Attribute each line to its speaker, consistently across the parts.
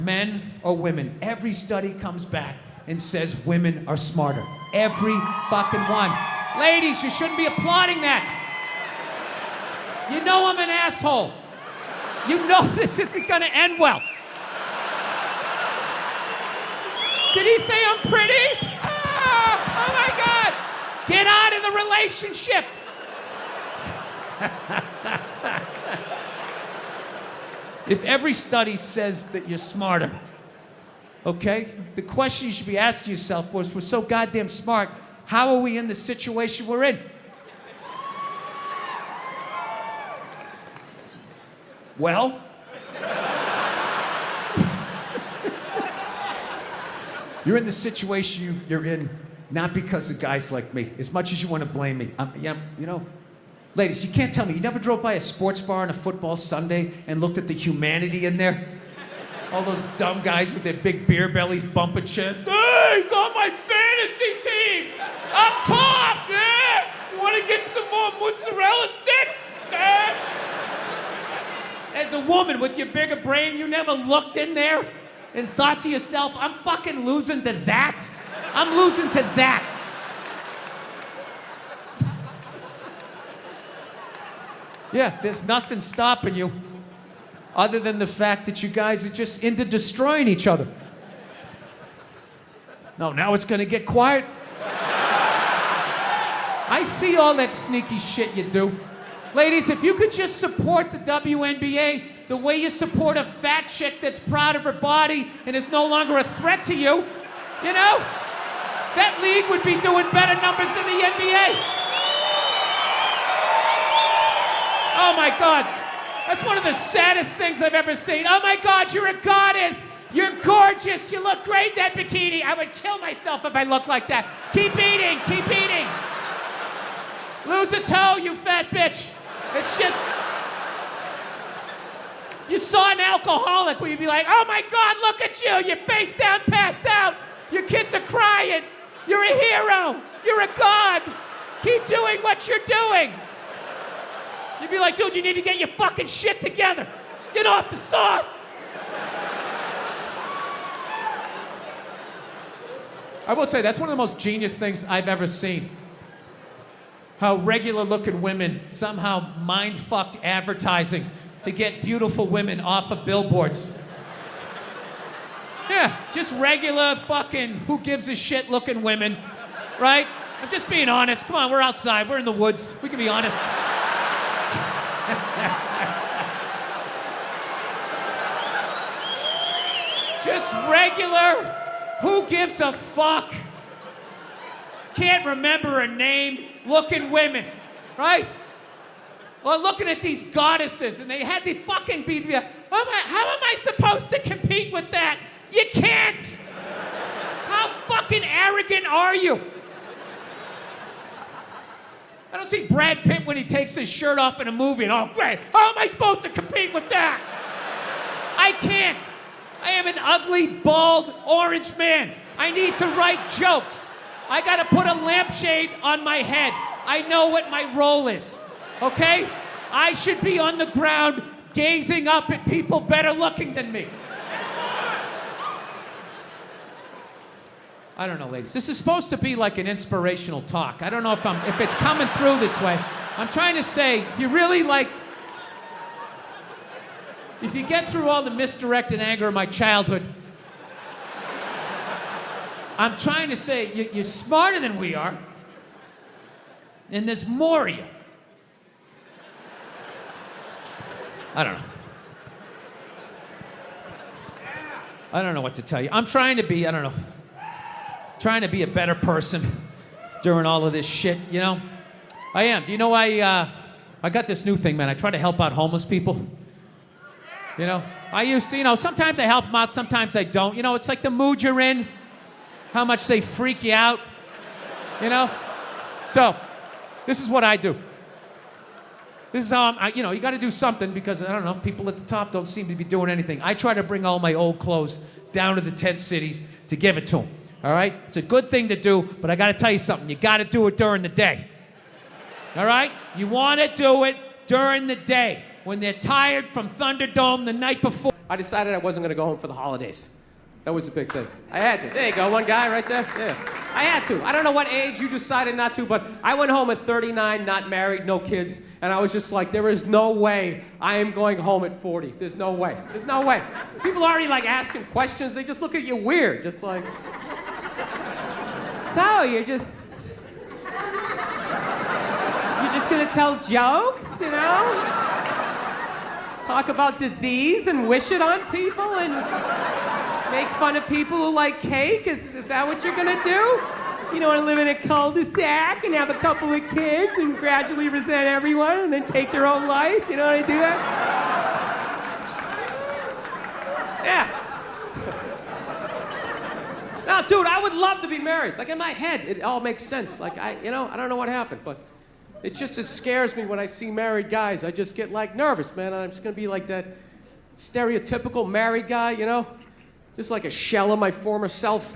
Speaker 1: Men or women, every study comes back and says women are smarter. Every fucking one. Ladies, you shouldn't be applauding that. You know I'm an asshole. You know this isn't gonna end well. Did he say I'm pretty? Oh my God. Get out of the relationship. If every study says that you're smarter, okay? The question you should be asking yourself was, we're so goddamn smart, how are we in the situation we're in? Well, you're in the situation you're in not because of guys like me, as much as you want to blame me. You know, ladies, you can't tell me, you never drove by a sports bar on a football Sunday and looked at the humanity in there? All those dumb guys with their big beer bellies bumping shit. Hey, he's on my fantasy team! Up top, yeah! You want to get some more mozzarella sticks? Yeah. As a woman with your bigger brain, you never looked in there and thought to yourself, I'm fucking losing to that? I'm losing to that. Yeah, there's nothing stopping you other than the fact that you guys are just into destroying each other. No, now it's gonna get quiet. I see all that sneaky shit you do. Ladies, if you could just support the WNBA the way you support a fat chick that's proud of her body and is no longer a threat to you, you know? That league would be doing better numbers than the NBA. Oh my God, that's one of the saddest things I've ever seen. Oh my God, you're a goddess. You're gorgeous. You look great in that bikini. I would kill myself if I looked like that. Keep eating, keep eating. Lose a toe, you fat bitch. It's just, you saw an alcoholic where you'd be like, oh my God, look at you. You're face down, passed out. Your kids are crying. You're a hero. You're a god. Keep doing what you're doing. You'd be like, dude, you need to get your fucking shit together. Get off the sauce. I will tell you, that's one of the most genius things I've ever seen. How regular looking women somehow mind-fucked advertising to get beautiful women off of billboards. Yeah, just regular fucking who gives a shit looking women, right? I'm just being honest. Come on, we're outside, we're in the woods. We can be honest. Just regular, who gives a fuck? Can't remember her name, looking women, right? Well, looking at these goddesses, and they had to fucking be there. How am I supposed to compete with that? You can't! How fucking arrogant are you? I don't see Brad Pitt when he takes his shirt off in a movie and, oh, great, how am I supposed to compete with that? I can't. I am an ugly, bald, orange man. I need to write jokes. I gotta put a lampshade on my head. I know what my role is, okay? I should be on the ground gazing up at people better looking than me. I don't know, ladies. This is supposed to be like an inspirational talk. I don't know if it's coming through this way. I'm trying to say, if you really like, if you get through all the misdirected anger of my childhood, I'm trying to say, you're smarter than we are, and there's more of you. I don't know. I don't know what to tell you. I'm trying to be, I don't know, trying to be a better person during all of this shit, you know? I am. Do you know I got this new thing, man. I try to help out homeless people. You know? I used to, you know, sometimes I help them out, sometimes I don't. You know, it's like the mood you're in, how much they freak you out, you know? So, this is what I do. This is how you know, you got to do something because, I don't know, people at the top don't seem to be doing anything. I try to bring all my old clothes down to the tent cities to give it to them, all right? It's a good thing to do, but I got to tell you something. You got to do it during the day, all right? You want to do it during the day when they're tired from Thunderdome the night before.
Speaker 2: I decided I wasn't going to go home for the holidays. That was a big thing. I had to. There you go, one guy right there. Yeah. I had to. I don't know what age you decided not to, but I went home at 39, not married, no kids, and I was just like, there is no way I am going home at 40. There's no way. There's no way. People are already like asking questions. They just look at you weird, just like, so you're just gonna tell jokes, you know? Talk about disease and wish it on people and make fun of people who like cake? Is that what you're gonna do? You don't wanna live in a cul-de-sac and have a couple of kids and gradually resent everyone and then take your own life? You know how to do that? Yeah. No, dude, I would love to be married. Like in my head, it all makes sense. Like I don't know what happened, but it scares me when I see married guys. I just get like nervous, man. I'm just gonna be like that stereotypical married guy, you know? Just like a shell of my former self.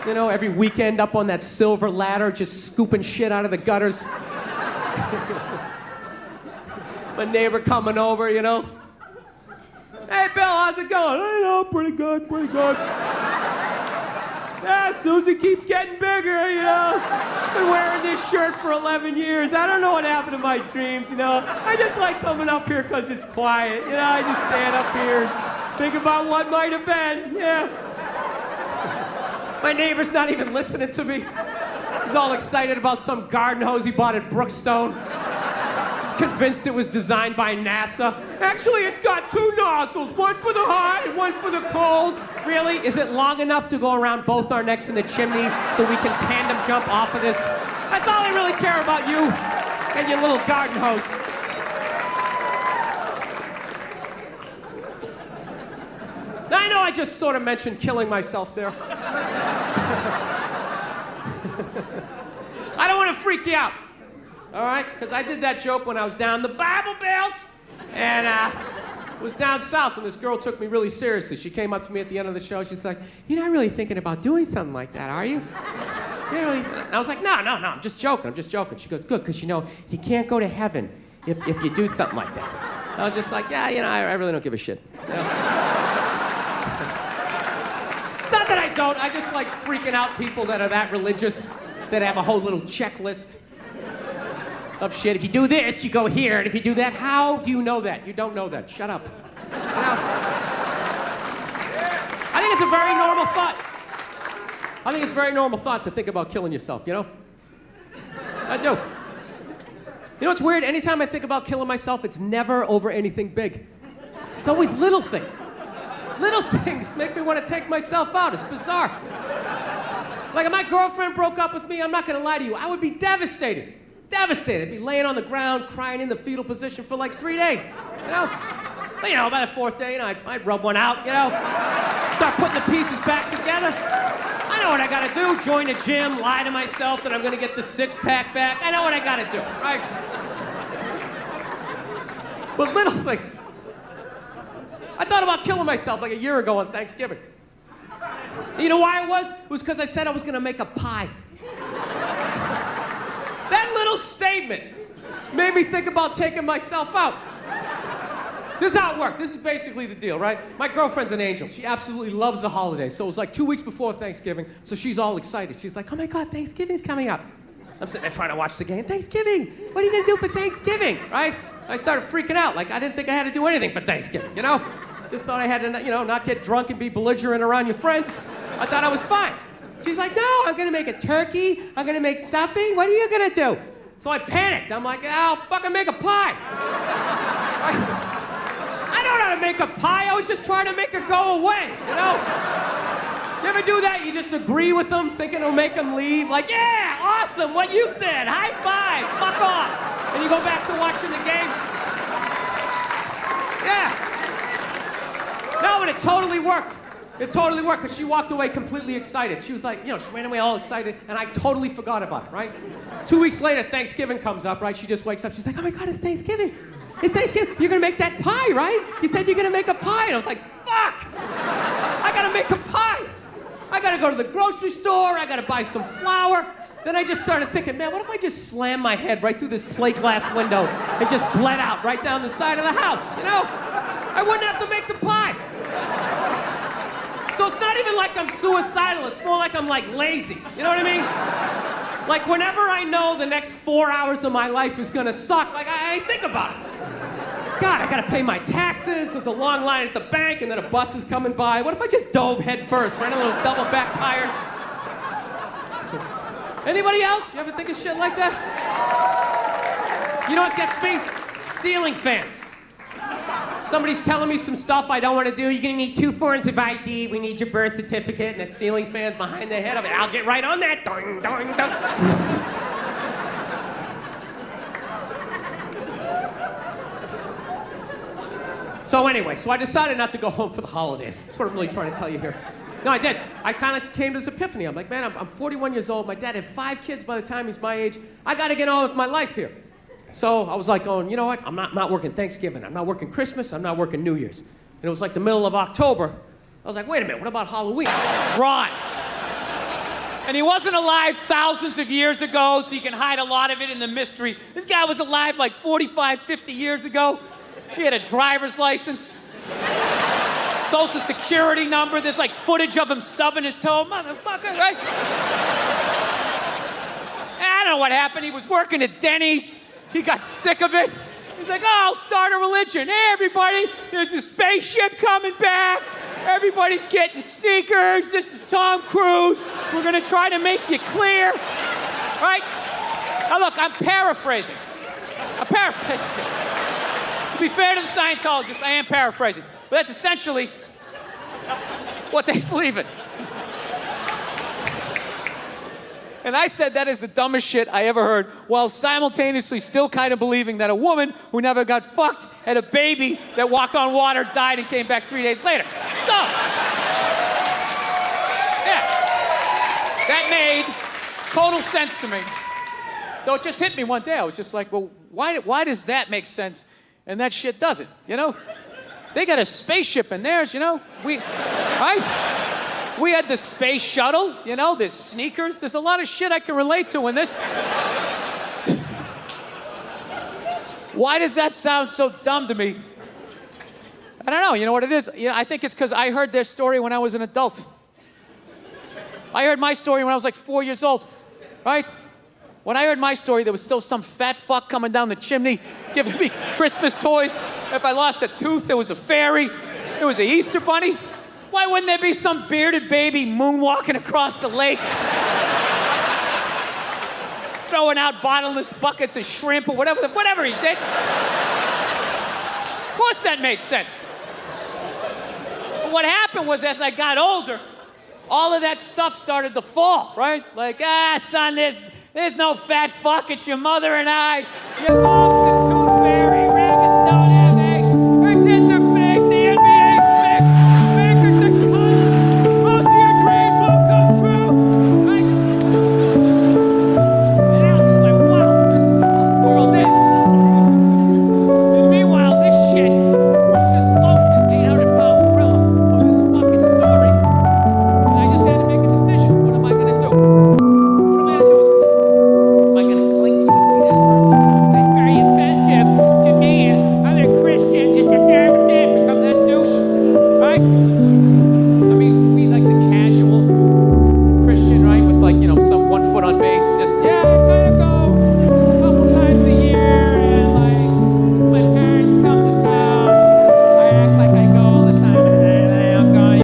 Speaker 2: You know, every weekend up on that silver ladder, just scooping shit out of the gutters. My neighbor coming over, you know? Hey, Bill, how's it going? I know, pretty good, pretty good. Yeah, Susie keeps getting bigger, you know? Been wearing this shirt for 11 years. I don't know what happened to my dreams, you know? I just like coming up here because it's quiet, you know? I just stand up here and think about what might have been, yeah. My neighbor's not even listening to me. He's all excited about some garden hose he bought at Brookstone. He's convinced it was designed by NASA. Actually, it's got 2 nozzles, one for the hot and one for the cold. Really? Is it long enough to go around both our necks in the chimney so we can tandem jump off of this? That's all I really care about, you and your little garden hose. Now, I know I just sort of mentioned killing myself there. I don't want to freak you out, all right? Because I did that joke when I was down the Bible Belt and was down south, and this girl took me really seriously. She came up to me at the end of the show. She's like, "You're not really thinking about doing something like that, are you? You're really..." And I was like, no, I'm just joking. She goes, "Good, because you know, you can't go to heaven if you do something like that." I was just like, yeah, you know, I really don't give a shit. You know? It's not that I don't. I just like freaking out people that are that religious, that have a whole little checklist of shit. If you do this, you go here, and if you do that, how do you know that? You don't know that. Shut up. You know? I think it's a very normal thought. I think it's a very normal thought to think about killing yourself, you know? I do. You know what's weird? Anytime I think about killing myself, it's never over anything big. It's always little things. Little things make me want to take myself out. It's bizarre. Like if my girlfriend broke up with me, I'm not gonna lie to you, I would be devastated. Devastated. I'd be laying on the ground, crying in the fetal position for like 3 days, you know? But you know, by the 4th day, you know, I'd rub one out, you know? Start putting the pieces back together. I know what I gotta do. Join a gym, lie to myself that I'm gonna get the 6-pack back. I know what I gotta do, right? But little things. I thought about killing myself like a year ago on Thanksgiving. You know why it was? It was because I said I was gonna make a pie. That little statement made me think about taking myself out. This is how it worked. This is basically the deal, right? My girlfriend's an angel. She absolutely loves the holidays. So it was like 2 weeks before Thanksgiving, so she's all excited. She's like, "Oh my God, Thanksgiving's coming up." I'm sitting there trying to watch the game. Thanksgiving! What are you gonna do for Thanksgiving, right? I started freaking out. Like, I didn't think I had to do anything for Thanksgiving, you know? Just thought I had to, you know, not get drunk and be belligerent around your friends. I thought I was fine. She's like, "No, I'm gonna make a turkey. I'm gonna make stuffing. What are you gonna do?" So I panicked. I'm like, "I'll fucking make a pie." I don't know how to make a pie. I was just trying to make her go away, you know? You ever do that? You just agree with them, thinking it'll make them leave. Like, "Yeah, awesome, what you said. High five, fuck off." And you go back to watching the game. Yeah. No, but it totally worked. It totally worked, because she walked away completely excited. She was like, you know, she ran away all excited, and I totally forgot about it, right? 2 weeks later, Thanksgiving comes up, right? She just wakes up. She's like, "Oh my God, it's Thanksgiving. It's Thanksgiving. You're gonna make that pie, right? You said you're gonna make a pie." And I was like, fuck! I gotta make a pie. I gotta go to the grocery store. I gotta buy some flour. Then I just started thinking, man, what if I just slammed my head right through this plate glass window and just bled out right down the side of the house, you know? I wouldn't have to make the pie. So it's not even like I'm suicidal, it's more like I'm like lazy. You know what I mean? Like whenever I know the next 4 hours of my life is gonna suck, like I think about it. God, I gotta pay my taxes, there's a long line at the bank, and then a bus is coming by. What if I just dove head first, right on those double back tires? Anybody else? You ever think of shit like that? You know what gets me? Ceiling fans. Somebody's telling me some stuff I don't want to do. You're gonna need 2 forms of ID. We need your birth certificate. And the ceiling fan's behind their head. I'll get right on that. Doing, doing, doing. So anyway, I decided not to go home for the holidays. That's what I'm really trying to tell you here. No, I did. I kind of came to this epiphany. I'm like, man, I'm 41 years old. My dad had 5 kids by the time he's my age. I got to get on with my life here. So I was like going, you know what? I'm not working Thanksgiving. I'm not working Christmas. I'm not working New Year's. And it was like the middle of October. I was like, wait a minute, what about Halloween?
Speaker 1: Ron. And he wasn't alive thousands of years ago, so you can hide a lot of it in the mystery. This guy was alive like 45, 50 years ago. He had a driver's license, social security number. There's like footage of him stubbing his toe. Motherfucker, right? And I don't know what happened. He was working at Denny's. He got sick of it. He's like, oh, I'll start a religion. Hey, everybody, there's a spaceship coming back. Everybody's getting sneakers. This is Tom Cruise. We're going to try to make you clear. Right? Now, look, I'm paraphrasing. To be fair to the Scientologists, I am paraphrasing. But that's essentially what they believe in. And I said that is the dumbest shit I ever heard, while simultaneously still kind of believing that a woman who never got fucked had a baby that walked on water, died, and came back 3 days later. So, yeah, that made total sense to me. So it just hit me one day. I was just like, well, why does that make sense and that shit doesn't, you know? They got a spaceship in theirs, you know? Right? We had the space shuttle, you know, there's sneakers. There's a lot of shit I can relate to in this. Why does that sound so dumb to me? I don't know, you know what it is? You know, I think it's because I heard their story when I was an adult. I heard my story when I was like 4 years old, right? When I heard my story, there was still some fat fuck coming down the chimney giving me Christmas toys. If I lost a tooth, there was a fairy. There was an Easter bunny. Why wouldn't there be some bearded baby moonwalking across the lake? Throwing out bottomless buckets of shrimp or whatever he did. Of course that made sense. But what happened was, as I got older, all of that stuff started to fall, right? Like, son, there's no fat fuck, it's your mother and I. Your mom